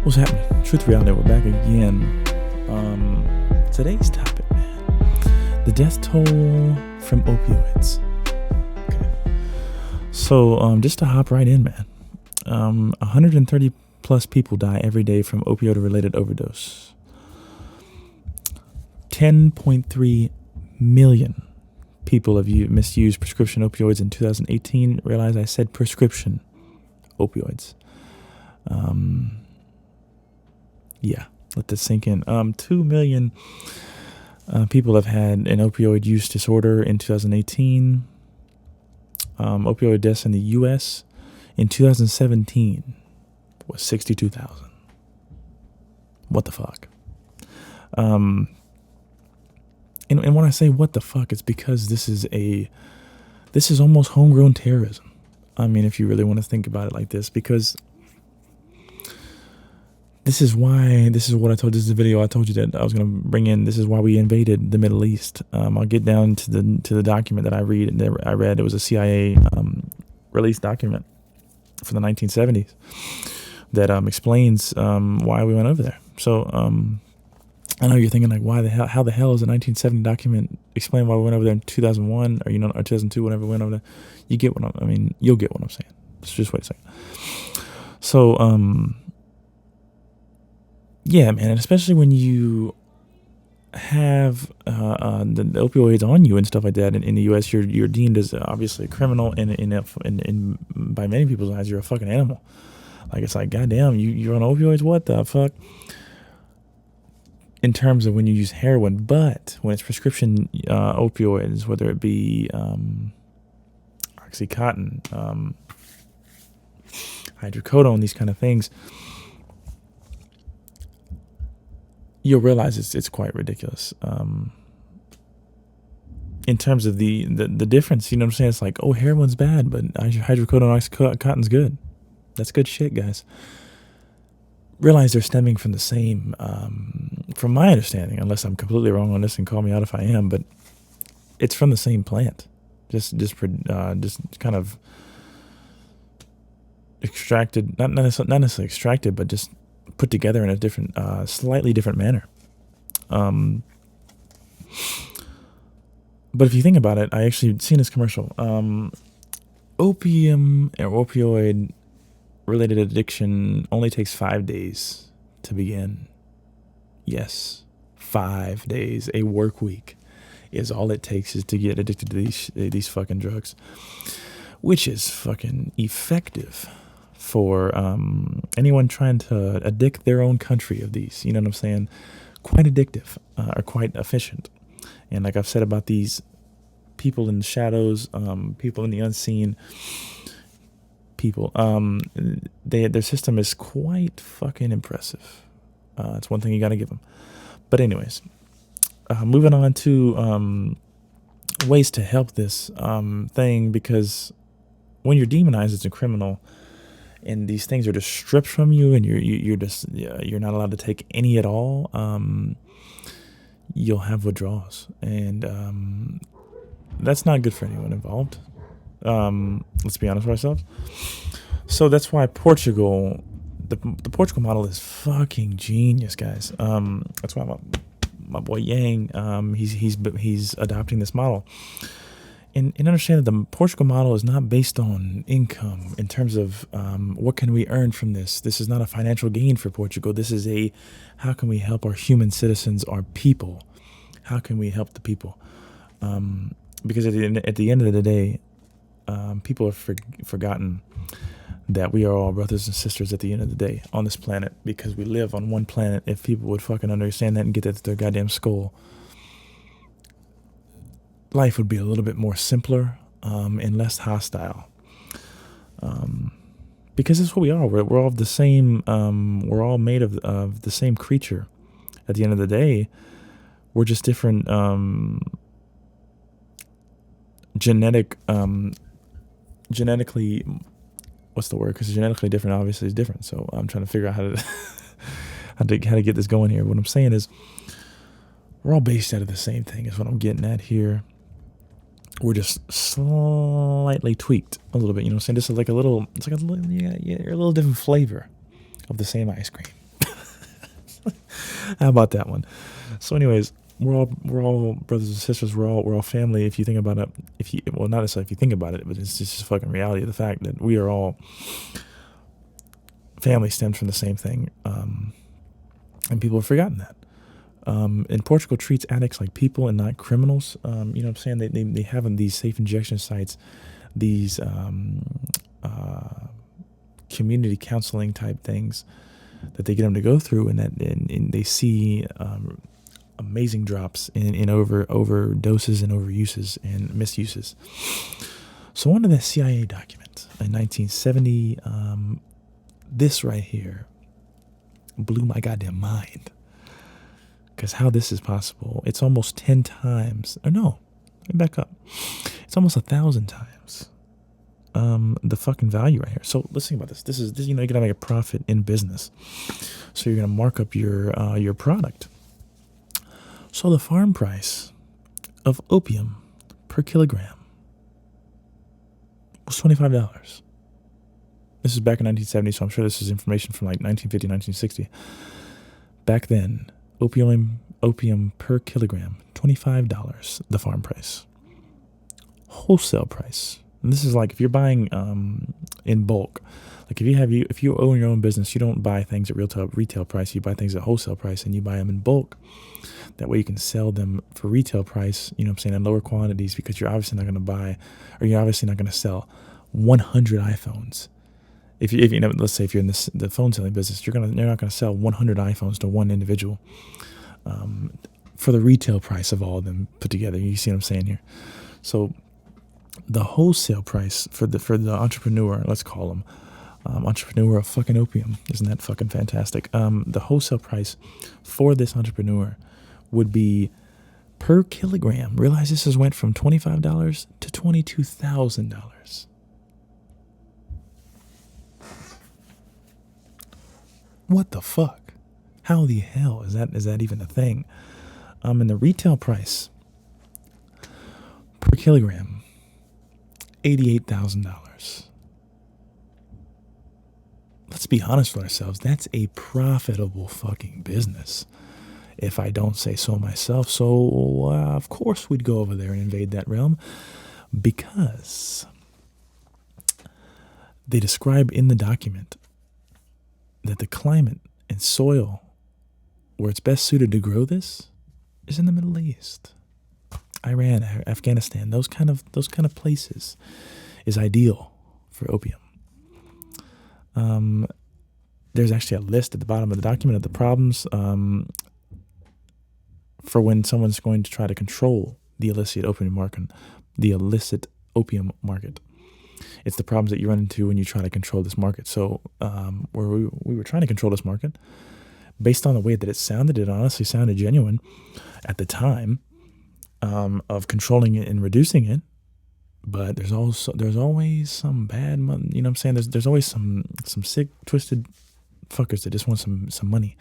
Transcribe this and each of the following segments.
What's happening? Truth Reality, we're back again. Today's topic, man. The death toll from opioids. Okay. So, just to hop right in, man. 130 plus people die every day from opioid-related overdose. 10.3 million people have misused prescription opioids in 2018. Realize I said prescription opioids. Yeah, let this sink in. 2 million people have had an opioid use disorder in 2018. Opioid deaths in the U.S. in 2017 was 62,000. What the fuck? And when I say what the fuck, it's because this is almost homegrown terrorism. I mean, if you really want to think about it like this, because this is what I told you. This is the video I told you that I was going to bring in. This is why we invaded the Middle East. I'll get down to the document that I read. It was a CIA released document from the 1970s that explains why we went over there. So I know you're thinking like, how the hell is a 1970 document explain why we went over there in 2001 or or 2002, whenever we went over there? You'll get what I'm saying. Just wait a second. So yeah, man, and especially when you have the opioids on you and stuff like that in the U.S., you're deemed as obviously a criminal, and by many people's eyes, you're a fucking animal. Like, it's like, goddamn, you're on opioids? What the fuck? In terms of when you use heroin, but when it's prescription opioids, whether it be Oxycontin, hydrocodone, these kind of things, you'll realize it's quite ridiculous. In terms of the difference, you know what I'm saying? It's like, oh, heroin's bad, but hydrocodone, Oxycontin's good. That's good shit, guys. Realize they're stemming from the same, from my understanding, unless I'm completely wrong on this and call me out if I am, but it's from the same plant. Just kind of extracted, not necessarily extracted, but just put together in a different, slightly different manner. But if you think about it, I actually seen this commercial. Opium or opioid related addiction only takes 5 days to begin. Yes, 5 days. A work week is all it takes is to get addicted to these fucking drugs, which is fucking effective for anyone trying to addict their own country of these. You know what I'm saying? Quite addictive, or quite efficient. And like I've said about these people in the shadows, people in the unseen, people, their system is quite fucking impressive. It's one thing you got to give them. But anyways, moving on to ways to help this thing, because when you're demonized as a criminal and these things are just stripped from you, and you're not allowed to take any at all, you'll have withdrawals, and that's not good for anyone involved. Let's be honest with ourselves. So that's why Portugal, the Portugal model is fucking genius, guys. That's why my boy Yang, he's adopting this model. And understand that the Portugal model is not based on income in terms of what can we earn from this. This is not a financial gain for Portugal. This is how can we help our human citizens, our people? How can we help the people? Because at the end of the day, people have forgotten that we are all brothers and sisters at the end of the day on this planet, because we live on one planet. If people would fucking understand that and get that to their goddamn skull, life would be a little bit more simpler and less hostile. Because that's what we are. We're all the same. We're all made of the same creature. At the end of the day, we're just different genetically. What's the word? Because genetically different obviously is different. So I'm trying to figure out how to get this going here. What I'm saying is, we're all based out of the same thing. Is what I'm getting at here. We're just slightly tweaked a little bit. You know what I'm saying? Just like a little different flavor of the same ice cream. How about that one? So, anyways, we're all brothers and sisters. We're all family. If you think about it, if you well, not necessarily if you think about it, but it's just fucking reality of the fact that we are all family stems from the same thing, and people have forgotten that. And Portugal treats addicts like people and not criminals. You know what I'm saying? They have these safe injection sites, these community counseling type things that they get them to go through, and they see amazing drops in overdoses and overuses and misuses. So under that CIA document in 1970, this right here blew my goddamn mind. Because how this is possible, it's almost 10 times, or no, let me back up. It's almost 1,000 times the fucking value right here. So let's think about this. This is, you're gonna make a profit in business. So you're gonna mark up your product. So the farm price of opium per kilogram was $25. This is back in 1970, so I'm sure this is information from like 1950, 1960. Back then, opium per kilogram, $25, the farm price. Wholesale price, and this is like if you're buying in bulk. Like if you own your own business, you don't buy things at retail price. You buy things at wholesale price, and you buy them in bulk. That way you can sell them for retail price, you know what I'm saying, in lower quantities, because you're obviously not going to buy, or you're obviously not going to sell 100 iPhones. If you know, let's say if you're in the phone selling business, you're not going to sell 100 iPhones to one individual for the retail price of all of them put together. You see what I'm saying here? So the wholesale price for the entrepreneur, let's call him entrepreneur of fucking opium, isn't that fucking fantastic? The wholesale price for this entrepreneur would be per kilogram. Realize this has went from $25 to $22,000. What the fuck? How the hell is that even a thing? And the retail price per kilogram, $88,000. Let's be honest with ourselves. That's a profitable fucking business, if I don't say so myself. So, of course, we'd go over there and invade that realm, because they describe in the document that the climate and soil where it's best suited to grow this is in the Middle East. Iran, Afghanistan, those kind of places is ideal for opium. There's actually a list at the bottom of the document of the problems for when someone's going to try to control the illicit opium market. It's the problems that you run into when you try to control this market. So where we were trying to control this market, based on the way that it honestly sounded genuine at the time of controlling it and reducing it. But there's always some bad money. You know what I'm saying? There's always some sick, twisted fuckers that just want some money.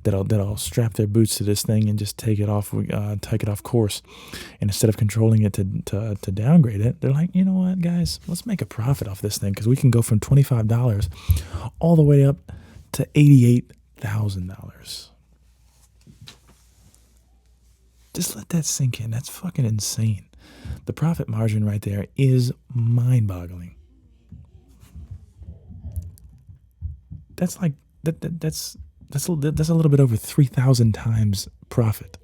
That'll strap their boots to this thing and just take it off course. And instead of controlling it to downgrade it, they're like, you know what, guys, let's make a profit off this thing, because we can go from $25 all the way up to $88,000. Just let that sink in. That's fucking insane. The profit margin right there is mind-boggling. That's like that's a little bit over 3,000 times profit.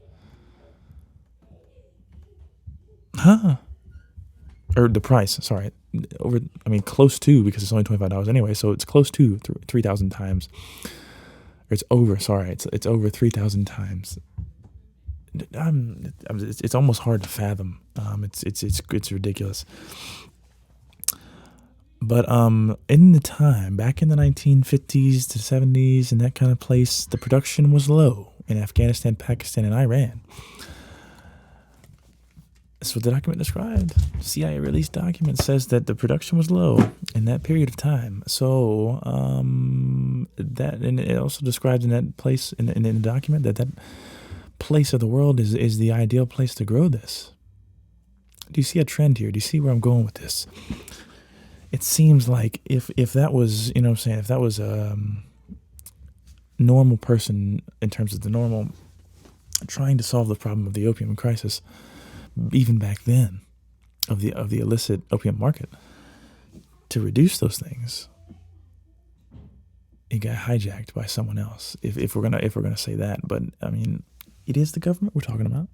Huh? Or the price, sorry. Close to, because it's only $25 anyway, so it's close to 3,000 times. Or it's over, sorry. It's over 3,000 times. It's almost hard to fathom. It's ridiculous. But in the time, back in the 1950s to 70s and that kind of place, the production was low in Afghanistan, Pakistan, and Iran. That's what the document described. CIA released document says that the production was low in that period of time. So and it also describes in that place in the document that place of the world is the ideal place to grow this. Do you see a trend here? Do you see where I'm going with this? It seems like if that was, you know what I'm saying, if that was normal person, in terms of the normal, trying to solve the problem of the opium crisis, even back then, of the illicit opium market, to reduce those things, it got hijacked by someone else. If we're gonna say that, but I mean, it is the government we're talking about.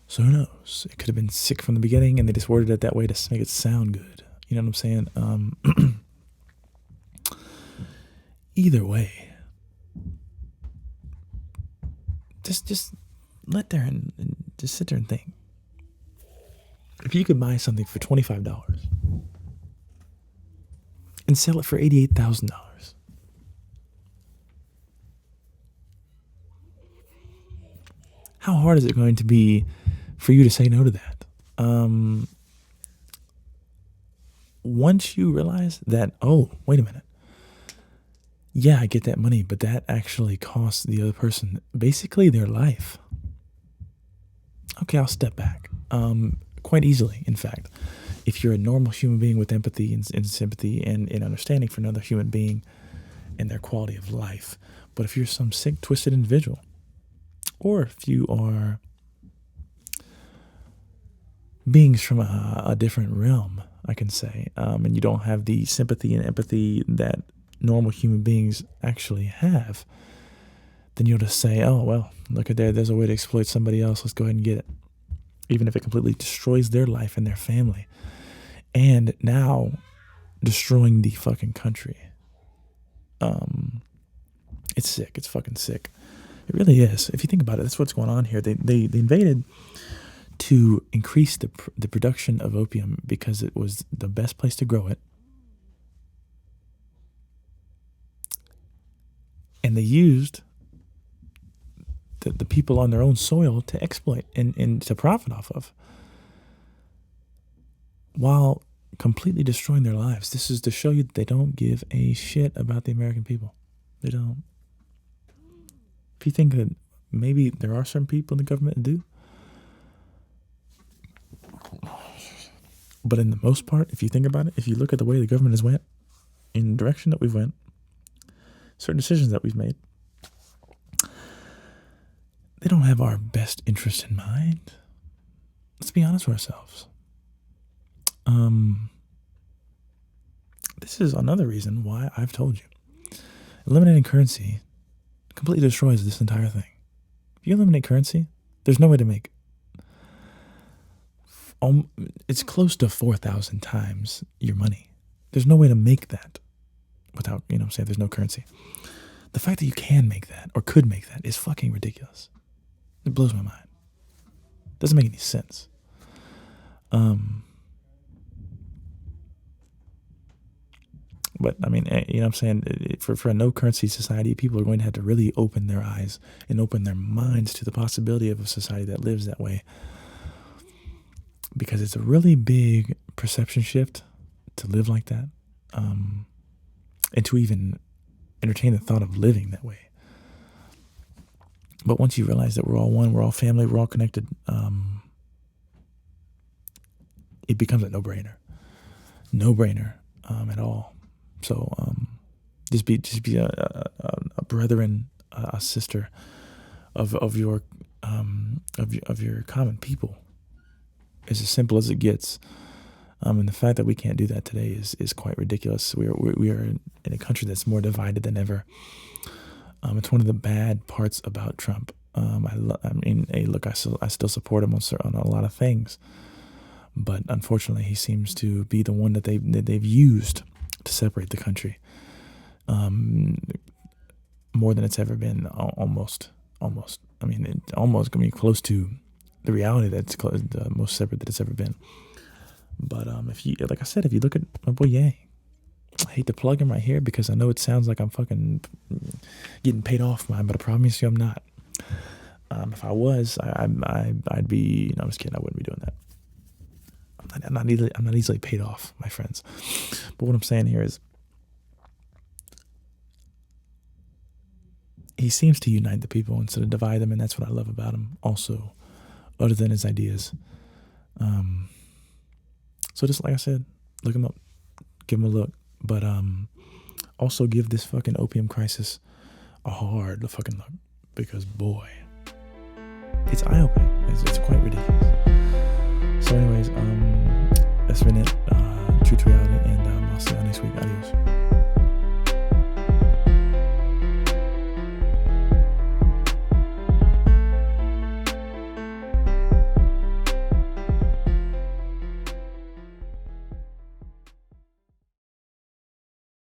So who knows? It could have been sick from the beginning, and they just worded it that way to make it sound good. You know what I'm saying? Either way, just let there and just sit there and think. If you could buy something for $25 and sell it for $88,000, how hard is it going to be for you to say no to that? Once you realize that, oh, wait a minute. Yeah, I get that money, but that actually costs the other person basically their life. Okay, I'll step back. Quite easily, in fact. If you're a normal human being with empathy and sympathy and understanding for another human being and their quality of life. But if you're some sick, twisted individual, or if you are beings from a different realm, I can say, and you don't have the sympathy and empathy that normal human beings actually have, then you'll just say, oh, well, look at there, there's a way to exploit somebody else, let's go ahead and get it. Even if it completely destroys their life and their family. And now destroying the fucking country. It's sick. It's fucking sick. It really is. If you think about it, that's what's going on here. They invaded to increase the production of opium because it was the best place to grow it. And they used the people on their own soil to exploit and to profit off of, while completely destroying their lives. This is to show you that they don't give a shit about the American people. They don't. If you think that maybe there are some people in the government that do, but in the most part, if you think about it, if you look at the way the government has went, in the direction that we've went, certain decisions that we've made, they don't have our best interest in mind. Let's be honest with ourselves. This is another reason why I've told you. Eliminating currency completely destroys this entire thing. If you eliminate currency, there's no way to make it's close to 4,000 times your money. There's no way to make that without, you know what I'm saying, there's no currency. The fact that you can make that or could make that is fucking ridiculous. It blows my mind. Doesn't make any sense. But I mean, you know what I'm saying? For a no currency society, people are going to have to really open their eyes and open their minds to the possibility of a society that lives that way. Because it's a really big perception shift to live like that, and to even entertain the thought of living that way. But once you realize that we're all one, we're all family, we're all connected, it becomes a no-brainer. No-brainer at all. So just be a brethren, a sister of your common people. It's as simple as it gets. And the fact that we can't do that today is quite ridiculous. We are in a country that's more divided than ever. It's one of the bad parts about Trump. I still support him on a lot of things, but unfortunately, he seems to be the one that they've used to separate the country, more than it's ever been. Almost. I mean, it's almost going to be close to the reality that's the most separate that it's ever been. But if you look at my boy Ye, I hate to plug him right here because I know it sounds like I'm fucking getting paid off mine, but I promise you I'm not. If I was, I'd be. No, I'm just kidding. I wouldn't be doing that. I'm not easily paid off, my friends. But what I'm saying here is, he seems to unite the people instead of divide them, and that's what I love about him. Also, other than his ideas. So just like I said, look him up, give him a look. But also give this fucking opium crisis a hard fucking look, because boy, it's eye-opening. It's quite ridiculous. So anyways, that's been it. Truth to reality, and I'll see you next week. Adios.